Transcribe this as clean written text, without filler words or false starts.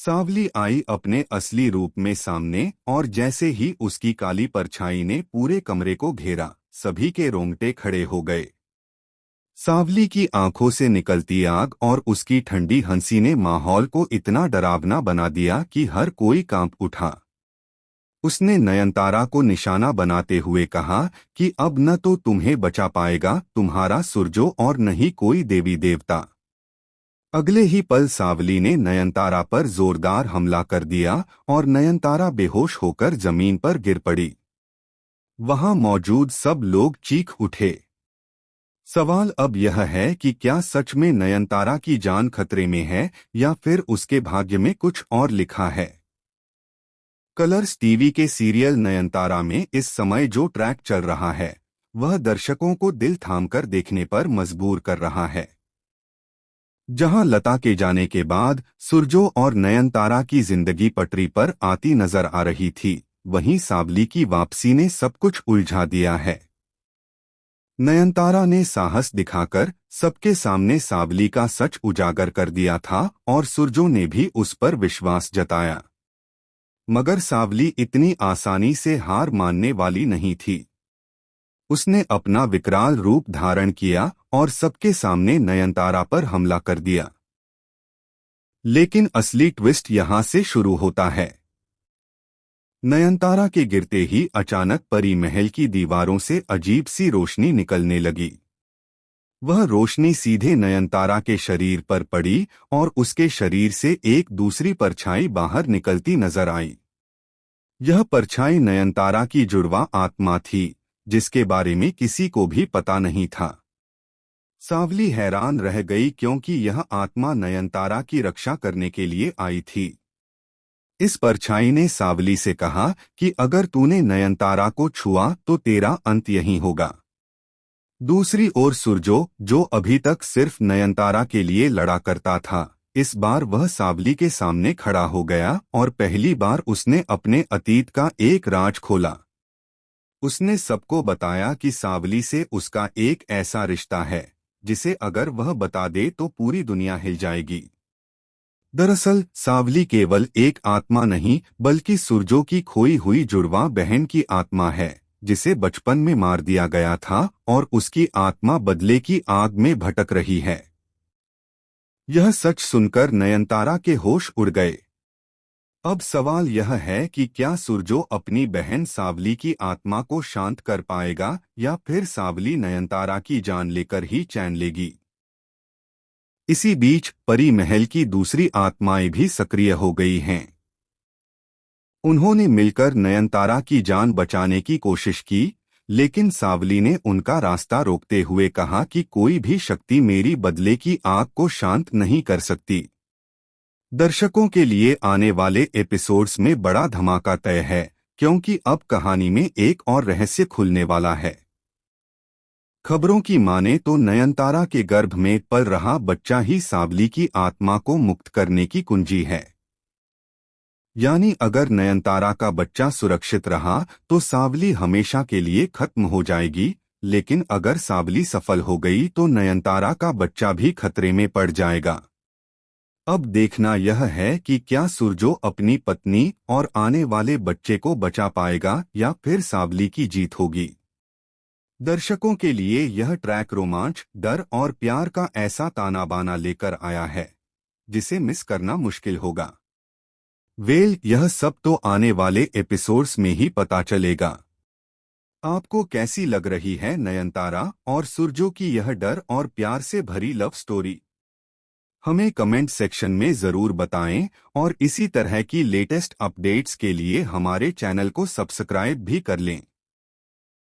सांवली आई अपने असली रूप में सामने और जैसे ही उसकी काली परछाई ने पूरे कमरे को घेरा, सभी के रोंगटे खड़े हो गए। सांवली की आंखों से निकलती आग और उसकी ठंडी हंसी ने माहौल को इतना डरावना बना दिया कि हर कोई कांप उठा। उसने नयनतारा को निशाना बनाते हुए कहा कि अब न तो तुम्हें बचा पाएगा तुम्हारा सुरजो और न ही कोई देवी देवता। अगले ही पल सांवली ने नयनतारा पर जोरदार हमला कर दिया और नयनतारा बेहोश होकर जमीन पर गिर पड़ी। वहां मौजूद सब लोग चीख उठे। सवाल अब यह है कि क्या सच में नयनतारा की जान खतरे में है या फिर उसके भाग्य में कुछ और लिखा है। कलर्स टीवी के सीरियल नयनतारा में इस समय जो ट्रैक चल रहा है वह दर्शकों को दिल थामकर देखने पर मजबूर कर रहा है। जहां लता के जाने के बाद सुरजो और नयनतारा की जिंदगी पटरी पर आती नजर आ रही थी, वहीं सांवली की वापसी ने सब कुछ उलझा दिया है। नयनतारा ने साहस दिखाकर सबके सामने सांवली का सच उजागर कर दिया था और सुरजो ने भी उस पर विश्वास जताया। मगर सांवली इतनी आसानी से हार मानने वाली नहीं थी। उसने अपना विकराल रूप धारण किया और सबके सामने नयनतारा पर हमला कर दिया। लेकिन असली ट्विस्ट यहां से शुरू होता है। नयनतारा के गिरते ही अचानक परी महल की दीवारों से अजीब सी रोशनी निकलने लगी। वह रोशनी सीधे नयनतारा के शरीर पर पड़ी और उसके शरीर से एक दूसरी परछाई बाहर निकलती नजर आई। यह परछाई नयनतारा की जुड़वा आत्मा थी, जिसके बारे में किसी को भी पता नहीं था। सांवली हैरान रह गई क्योंकि यह आत्मा नयनतारा की रक्षा करने के लिए आई थी। इस परछाई ने सांवली से कहा कि अगर तूने नयनतारा को छुआ तो तेरा अंत यहीं होगा। दूसरी ओर सुरजो, जो अभी तक सिर्फ नयनतारा के लिए लड़ा करता था, इस बार वह सांवली के सामने खड़ा हो गया और पहली बार उसने अपने अतीत का एक राज खोला। उसने सबको बताया कि सांवली से उसका एक ऐसा रिश्ता है जिसे अगर वह बता दे तो पूरी दुनिया हिल जाएगी। दरअसल सांवली केवल एक आत्मा नहीं बल्कि सुरजो की खोई हुई जुड़वा बहन की आत्मा है, जिसे बचपन में मार दिया गया था और उसकी आत्मा बदले की आग में भटक रही है। यह सच सुनकर नयनतारा के होश उड़ गए। अब सवाल यह है कि क्या सुरजो अपनी बहन सांवली की आत्मा को शांत कर पाएगा या फिर सांवली नयनतारा की जान लेकर ही चैन लेगी। इसी बीच परी महल की दूसरी आत्माएं भी सक्रिय हो गई हैं। उन्होंने मिलकर नयनतारा की जान बचाने की कोशिश की, लेकिन सांवली ने उनका रास्ता रोकते हुए कहा कि कोई भी शक्ति मेरी बदले की आग को शांत नहीं कर सकती। दर्शकों के लिए आने वाले एपिसोड्स में बड़ा धमाका तय है, क्योंकि अब कहानी में एक और रहस्य खुलने वाला है। खबरों की माने तो नयनतारा के गर्भ में पल रहा बच्चा ही सांवली की आत्मा को मुक्त करने की कुंजी है। यानी अगर नयनतारा का बच्चा सुरक्षित रहा तो सांवली हमेशा के लिए खत्म हो जाएगी, लेकिन अगर सांवली सफल हो गई तो नयनतारा का बच्चा भी खतरे में पड़ जाएगा। अब देखना यह है कि क्या सुरजो अपनी पत्नी और आने वाले बच्चे को बचा पाएगा या फिर सांवली की जीत होगी। दर्शकों के लिए यह ट्रैक रोमांच, डर और प्यार का ऐसा ताना बाना लेकर आया है जिसे मिस करना मुश्किल होगा। यह सब तो आने वाले एपिसोड्स में ही पता चलेगा। आपको कैसी लग रही है नयनतारा और सुरजो की यह डर और प्यार से भरी लव स्टोरी? हमें कमेंट सेक्शन में जरूर बताएं और इसी तरह की लेटेस्ट अपडेट्स के लिए हमारे चैनल को सब्सक्राइब भी कर लें।